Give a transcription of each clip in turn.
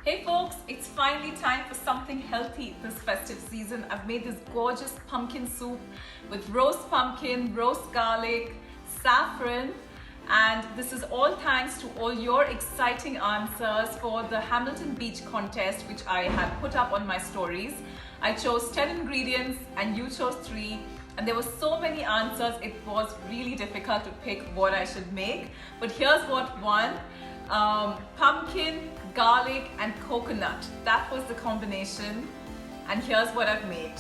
Hey folks, it's finally time for something healthy this festive season. I've made this gorgeous pumpkin soup with roast pumpkin, roast garlic, saffron, and this is all thanks to all your exciting answers for the Hamilton Beach contest which I had put up on my stories. I chose 10 ingredients and you chose 3. And there were so many answers, it was really difficult to pick what I should make. But here's what won. Pumpkin, garlic and coconut. That was the combination. And here's what I've made.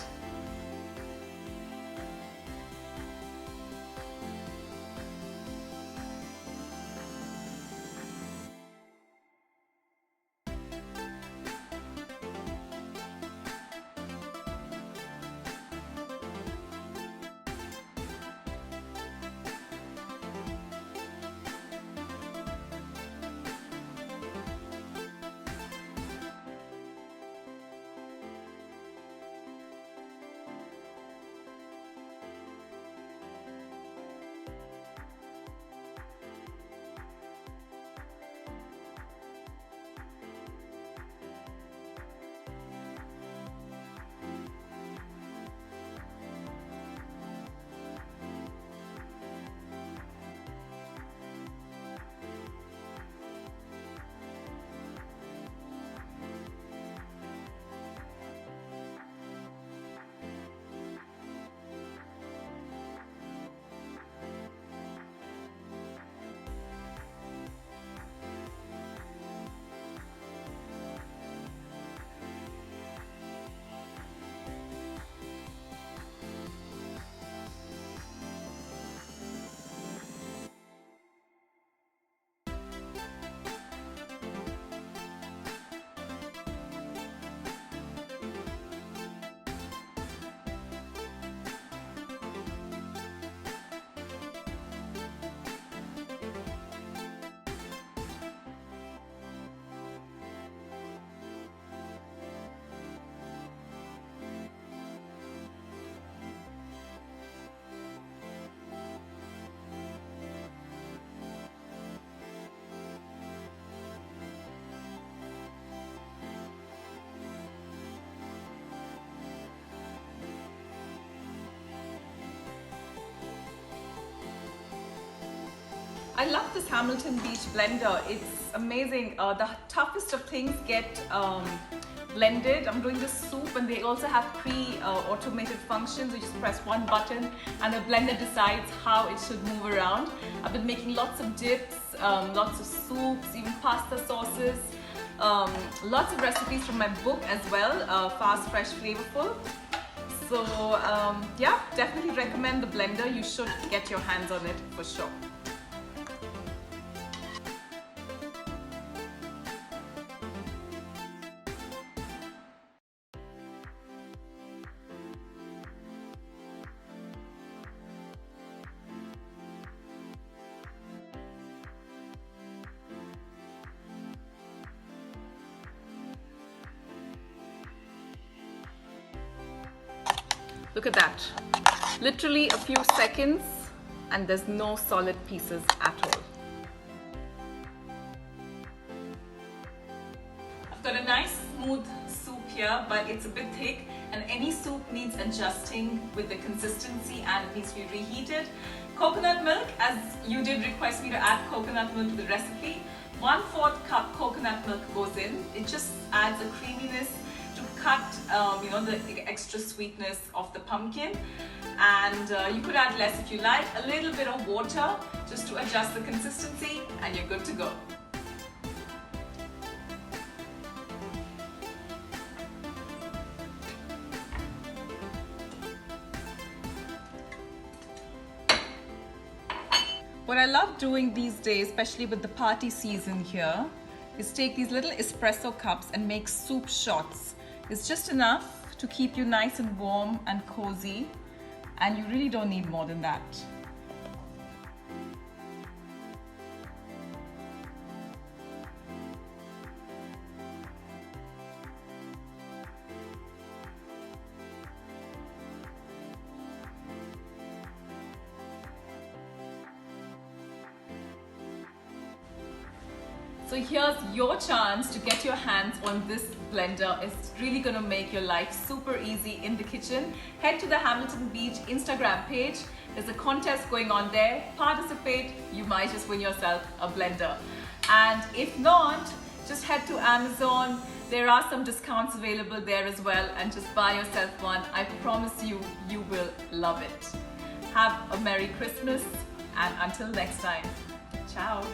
I love this Hamilton Beach blender. It's amazing. The toughest of things get blended. I'm doing this soup and they also have pre-automated functions. You just press one button and the blender decides how it should move around. I've been making lots of dips, lots of soups, even pasta sauces, lots of recipes from my book as well, Fast, Fresh, Flavorful. So yeah, definitely recommend the blender. You should get your hands on it for sure. Look at that. Literally a few seconds and there's no solid pieces at all. I've got a nice smooth soup here, but it's a bit thick and any soup needs adjusting with the consistency and it needs to be reheated. Coconut milk, as you did request me to add coconut milk to the recipe, 1/4 cup coconut milk goes in. It just adds a creaminess to cut the extra sweetness of the pumpkin, and you could add less if you like. A little bit of water just to adjust the consistency and you're good to go. What I love doing these days, especially with the party season here, is take these little espresso cups and make soup shots. It's just enough to keep you nice and warm and cozy, and you really don't need more than that. So here's your chance to get your hands on this blender. It's really gonna make your life super easy in the kitchen. Head to the Hamilton Beach Instagram page. There's a contest going on there. Participate, you might just win yourself a blender. And if not, just head to Amazon. There are some discounts available there as well, and just buy yourself one. I promise you, you will love it. Have a Merry Christmas, and until next time, ciao.